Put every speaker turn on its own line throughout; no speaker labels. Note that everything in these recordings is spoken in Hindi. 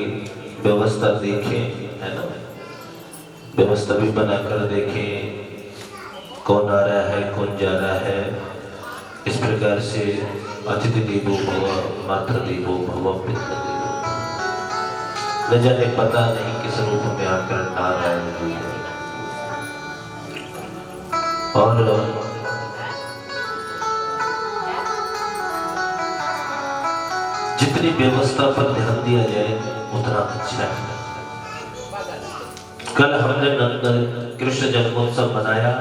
व्यवस्था देखें, है ना। व्यवस्था भी बनाकर देखें, कौन आ रहा है कौन जा रहा है। इस प्रकार से अतिथि देवो भव, मातृ देवो भव, पितृ देवो भव। न जाने पता नहीं किस रूप में आकर नारायण हुए। और जितनी व्यवस्था पर ध्यान दिया जाए उतना अच्छा है। कल हमने नंद कृष्ण जन्मोत्सव मनाया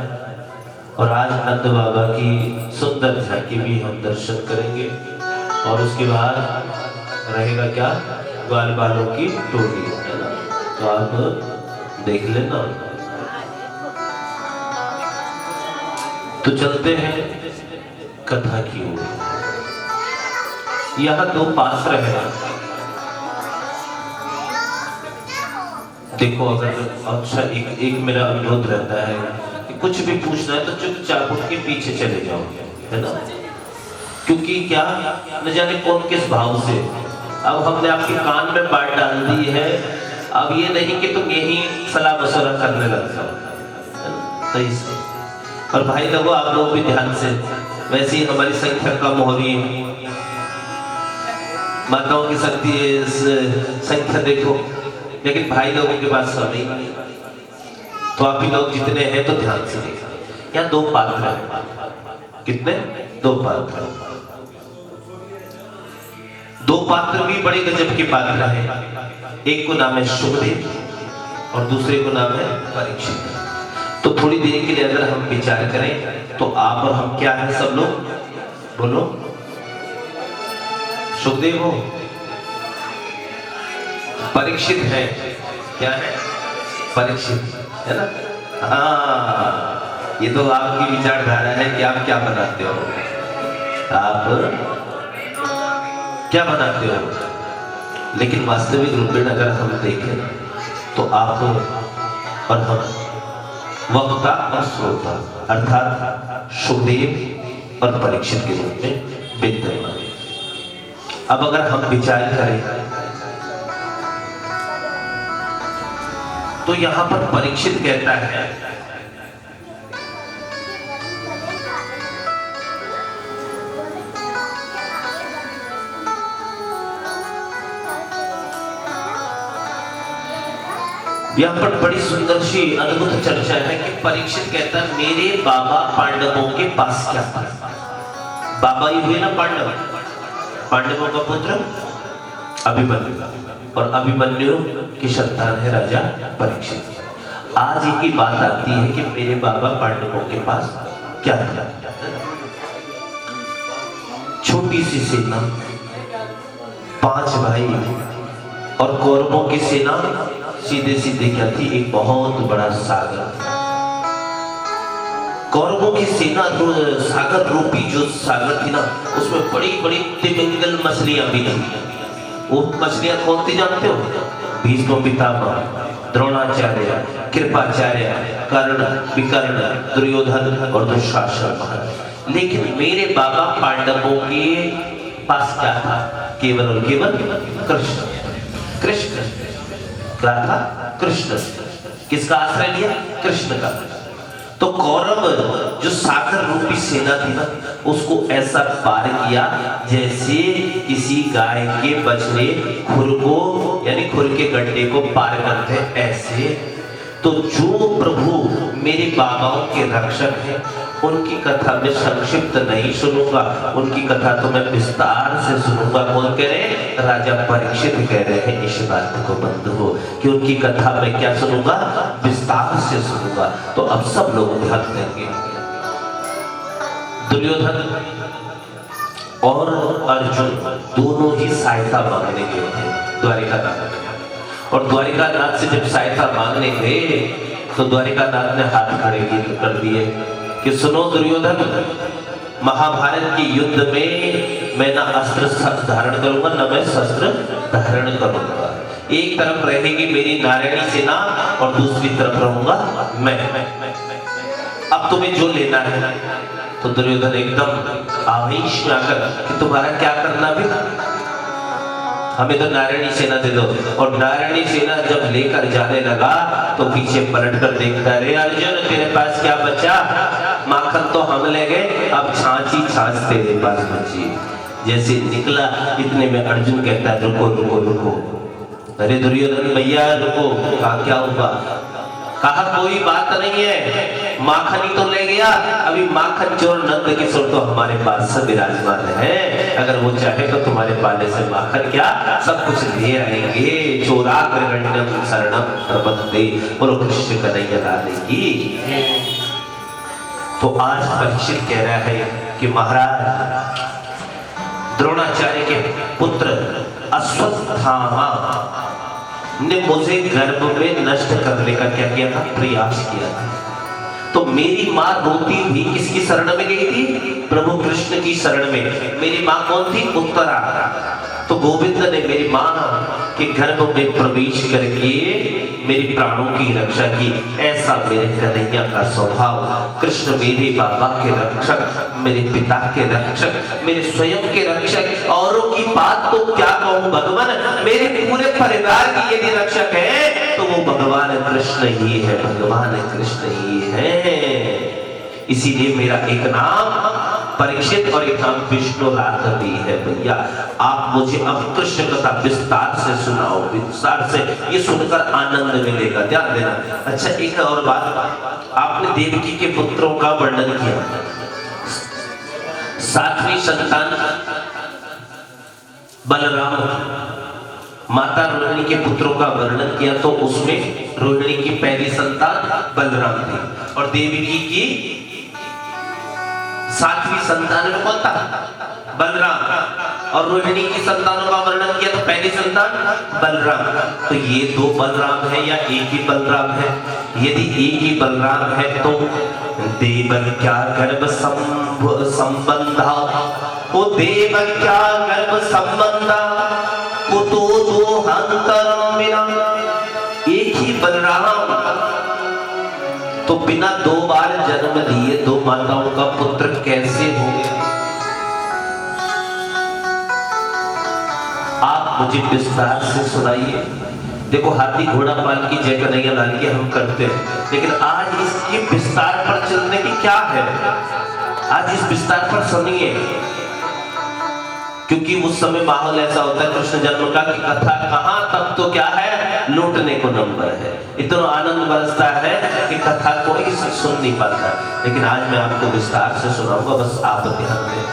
और आज नंद बाबा की सुंदर झांकी भी हम दर्शन करेंगे। और उसके बाद रहेगा क्या, ग्वाल बालों की टोली, है ना। तो आप देख लेना। तो चलते हैं कथा की ओर। यहाँ दो पात्र है। देखो, अगर अच्छा एक मेरा अनुरोध रहता है कि कुछ भी पूछना है तो चुपचाप उठ के पीछे चले जाओ, है ना। क्योंकि क्या न जाने कौन किस भाव से अब हमने आपके कान में बात डाल दी है। अब ये नहीं कि तुम यही सलाह मशवरा करने लग जाओ, सही से। और भाई लोगों, आप लोग भी ध्यान से, वैसे ही हमारी संख्या कम हो रही है, माताओं की संख्या देखो, लेकिन भाई लोगों के पास समय नहीं। तो आप ही लोग जितने हैं तो ध्यान से देखा। यहाँ दो पात्र हैं। कितने? दो पात्र। दो पात्र भी बड़े गजब के पात्र हैं। एक को नाम है सुखदेव और दूसरे को नाम है परीक्षित। तो थोड़ी देर के लिए अगर हम विचार करें तो आप और हम क्या है, सब लोग बोलो। सुखदेव हो, परीक्षित है। क्या है? परीक्षित, है ना। हाँ, ये तो आपकी विचारधारा है कि आप क्या बनाते हो। आप क्या बनाते हो, लेकिन वास्तविक रूप में अगर हम देखें तो आप और हम वक्ता और श्रोता अर्थात सुखदेव और परीक्षित के रूप में विद्यमान। अब अगर हम विचार करें तो यहां पर परीक्षित कहता है यहां पर बड़ी सुंदर सी अद्भुत चर्चा है कि परीक्षित कहता है मेरे बाबा पांडवों के पास क्या था। बाबा ही हुए ना पांडव, पांडवों का पुत्र अभिमन्यु और अभिमन्यु की संतान है राजा परीक्षित। आज एक ही बात आती है कि मेरे बाबा पांडवों के पास क्या था। छोटी सी सेना, 5 भाई, और कौरवों की सेना सीधे सीधे क्या थी, एक बहुत बड़ा सागर। कौरवों की सेना सागर रूपी जो सागर थी ना, उसमें बड़ी बड़ी तिमिंगल मछलियां भी थी। वो मछलियां कौन थी जानते हो? भीष्म पितामह, द्रोणाचार्य, कृपाचार्य, कर्ण, विकर्ण, दुर्योधन और दुशासन। लेकिन मेरे बाबा पांडवों के पास क्या था? केवल और केवल कृष्ण। कृष्ण क्या था? कृष्ण। किसका आश्रय लिया? कृष्ण का। तो कौरव जो सागर रूपी सेना थी ना, उसको ऐसा पार किया जैसे किसी गाय के बछड़े खुर को यानी खुर के गड्ढे को पार करते ऐसे। तो जो प्रभु मेरे बाबाओं के रक्षक हैं, उनकी कथा में संक्षिप्त नहीं सुनूंगा, उनकी कथा तो मैं विस्तार से सुनूंगा। कौन कह रहे हैं? राजा परीक्षित कह रहे हैं इस बात को बंद हो कि उनकी कथा में क्या सुनूंगा? विस्तार से सुनूंगा। तो अब सब लोग ध्यान देंगे। दुर्योधन और अर्जुन दोनों ही सहायता मांगने गए थे द्वारिकानाथ में। और द्वारिकानाथ से जब सहायता मांगने गए तो द्वारिकानाथ ने हाथ खड़े कर दिए कि सुनो दुर्योधन, महाभारत के युद्ध में मैं ना अस्त्र धारण करूंगा ना मैं शस्त्र धारण करूंगा। एक तरफ रहेगी मेरी नारायणी सेना और दूसरी तरफ रहूंगा मैं। अब तुम्हें जो लेना है। तो दुर्योधन एकदम आवेश में आकर कि तुम्हारा क्या करना भी, हमें तो नारायणी सेना दे दो। और नारायणी सेना जब लेकर जाने लगा तो पीछे पलट कर देखता, रे अर्जुन तेरे पास क्या बचा? माखन तो हम ले गए, अब छाछ ही छाछ तेरे पास बची। जैसे निकला इतने में अर्जुन कहता है रुको रुको रुको। अरे दुर्योधन भैया रुको। कहा क्या हुआ? कहा कोई बात नहीं है, माखन ही तो ले गया, अभी माखन चोर नंद किशोर तो हमारे पास सब विराजमान है, अगर वो चाहे तो तुम्हारे पाले से माखन क्या सब कुछ ले आएंगे। चोराग्रगण्यम शरणम प्रपद्ये, बोलो कृष्ण कन्हैया लाल की। तो आज परीक्षित कह रहा है कि महाराज द्रोणाचार्य के पुत्र अश्वत्थामा ने मुझे गर्भ में नष्ट करने का क्या किया था? प्रयास किया था। तो मेरी माँ रोती हुई किसकी शरण में गई थी? प्रभु कृष्ण की शरण में। मेरी माँ कौन थी? उत्तरा। तो गोविंद ने मेरी माँ के गर्भ में प्रवेश करके मेरी प्राणों की रक्षा की। ऐसा मेरे कन्हैया का स्वभाव। कृष्ण मेरे बाबा के रक्षक, मेरे पिता के रक्षक, मेरे स्वयं के रक्षक। औरों की बात तो क्या कहूँ भगवान, मेरे पूरे परिवार की यदि रक्षक है तो वो भगवान कृष्ण ही है, भगवान कृष्ण ही है। इसीलिए मेरा एक नाम परीक्षित और एक नाम विष्णुनाथ भी है। भैया आप मुझे अब कृष्ण कथा विस्तार से सुनाओ, विस्तार से, ये सुनकर आनंद मिलेगा, ध्यान देना। अच्छा एक और बात, आपने देवकी के पुत्रों का वर्णन किया, सातवीं संतान बलराम, माता रोहिणी के पुत्रों का वर्णन किया तो उसमें रोहिणी की पहली संतान बलराम थी और देवकी की सातवीं संतान में कौन था? बलराम। और रोहिणी की संतानों का वर्णन किया तो पहली संतान बलराम। तो ये दो बलराम है या एक ही बलराम है? यदि एक ही बलराम है तो देव क्या गर्भ संबंध, वो देव क्या गर्भ संबंध, वो तो हंतरम बिना। एक ही बलराम तो बिना दो बार जन्म लिए दो माताओं का पुत्र कैसे हो गया? आप मुझे विस्तार से सुनाइए। देखो हाथी घोड़ा पाल की जय कन्हैया लाल की हम करते हैं, लेकिन आज इसके विस्तार पर चलने की क्या है? आज इस विस्तार पर सुनिए, क्योंकि उस समय माहौल ऐसा होता है कृष्ण जन्म का कि कथा कहां तक तो क्या है, लूटने को नंबर है। इतना आनंद बरसता है कि कथा कोई सुन नहीं पाता। लेकिन आज मैं आपको विस्तार से सुनाऊंगा, बस आप ध्यान दें,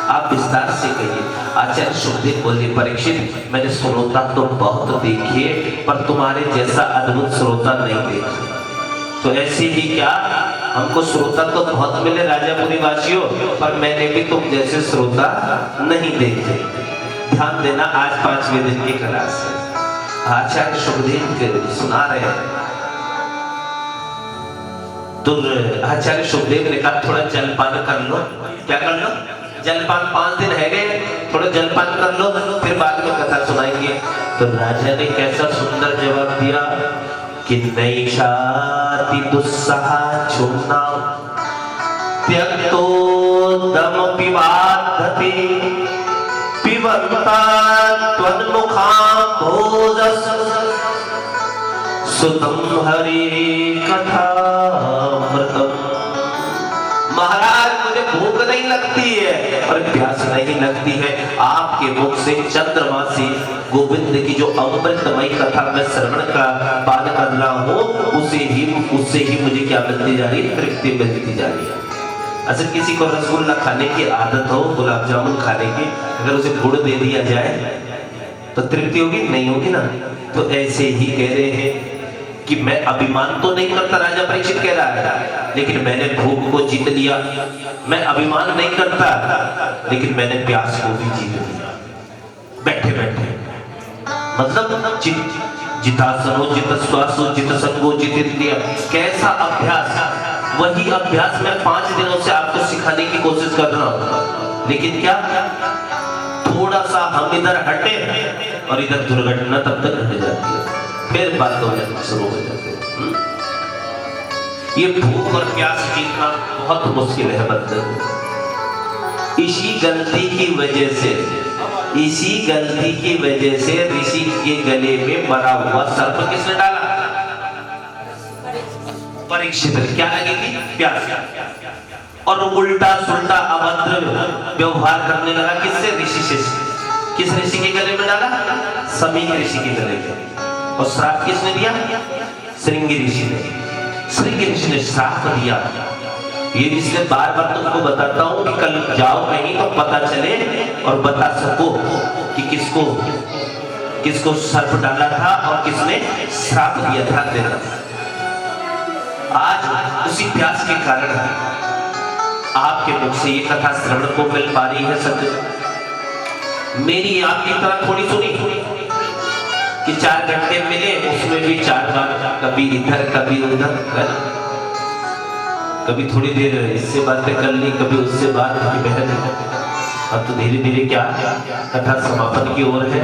आप विस्तार से कहिए। आचार्य सुखदेव बोले परीक्षित मैंने श्रोता तो बहुत देखे पर तुम्हारे जैसा अद्भुत श्रोता नहीं देखा। तो ऐसे ही क्या, हमको श्रोता तो बहुत मिले राजापुरी वासियों, पर मैंने भी तुम जैसे श्रोता नहीं देखे। ध्यान देना, आज 5वें दिन की क्लास है, आचार्य सुखदेव के सुना रहे हैं। तो आचार्य सुखदेव ने कहा थोड़ा जलपान कर लो। क्या कर लो? जलपान, 5 दिन है गए, थोड़ा जलपान कर लो, फिर बाद में कथा सुनाएंगे। तो राजा ने कैसा सुंदर जवाब दिया कि नैषाति दुस्सहा चूर्णा त्यक्तो दम पिबाधते पिबन्ता त्वन्मुखाम्भोजस् सुतम हरि कथामृतम्। महाराज मुझे भूख नहीं लगती है और प्यास नहीं लगती है, आपके मुख से चंद्रमा से गोविंद की जो अमृतमयी कथा में श्रवण का पान कर रहा हूँ, उससे ही मुझे क्या मिलती जा रही है? तृप्ति मिलती जा रही है। अच्छा किसी को रसगुल्ला खाने की आदत हो, गुलाब जामुन खाने की, अगर उसे गुड़ दे दिया जाए तो तृप्ति होगी? नहीं होगी ना। तो ऐसे ही कह रहे हैं कि मैं अभिमान तो नहीं करता, राजा परीक्षित कह रहा है, लेकिन मैंने भूख को जीत लिया। मैं अभिमान नहीं करता, लेकिन मैंने प्यास को भी जीत लिया बैठे बैठे। मतलब जितासनो जित श्वासो जित संगो जित इंद्रिय। कैसा अभ्यास, वही अभ्यास मैं 5 दिनों से आपको सिखाने की कोशिश कर रहा हूं। लेकिन क्या, थोड़ा सा हम इधर हटे और इधर दुर्घटना तब तक घट जाती है, फिर बात होने शुरू हो जाती है। ये भूख और प्यास जीतना बहुत मुश्किल है बंदे को। इसी गलती की वजह से इसी गलती की वजह से ऋषि के गले में मरा हुआ सर्प किसने डाला? परीक्षित ने। क्या लगी थी? प्यास। और उल्टा सुल्टा अभद्र व्यवहार करने लगा। किससे? ऋषि से। किस ऋषि के गले में डाला? समीक ऋषि के गले में। और श्राप किसने दिया? श्रृंगी ऋषि ने। श्रृंगी ऋषि ने श्राप दिया। ये इसलिए बार बार तुमको बताता हूं कि कल जाओ कहीं तो पता चले और बता सको कि किसको किसको सर्प डाला था और किसने श्राप दिया था देना। आज उसी प्यास के कारण आपके मुख से ये कथा श्रवण को मिल पा रही है। सत्य मेरी आपकी तरह थोड़ी सुनी कि 4 घंटे मिले, उसमें भी 4 बार कभी इधर कभी उधर, है ना? कभी थोड़ी देर इससे बातें कर ली, कभी उससे बात की बहन। अब तो धीरे धीरे क्या कथा समापन की ओर है।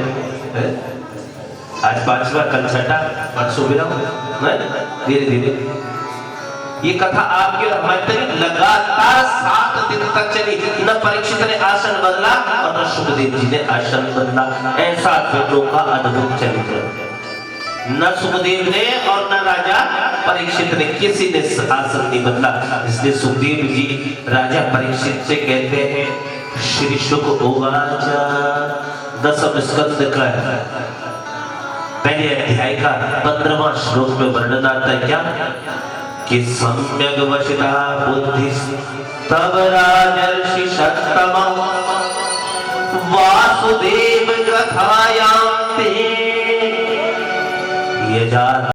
आज 5वां, कल 6ठा, परसों विराम, धीरे धीरे ये कथा आपके हमारे लगातार 7 दिन तक चली। न परीक्षित ने आसन बदला और न सुखदेव जी ने आसन बदला। ऐसा दोनों का अद्भुत चरित्र। न सुखदेव ने और न राजा परीक्षित ने, किसी ने आसन नहीं बदला। इसलिए सुखदेव जी राजा परीक्षित से कहते हैं, श्री शुक उवाच, 10वें स्कंद का पहले अध्याय का 15वां श्लोक में वर्णन आता है क्या कि सम्यक वशिता बुद्धि तब राजर्षि सत्तम वासुदेव कथायां ते यजा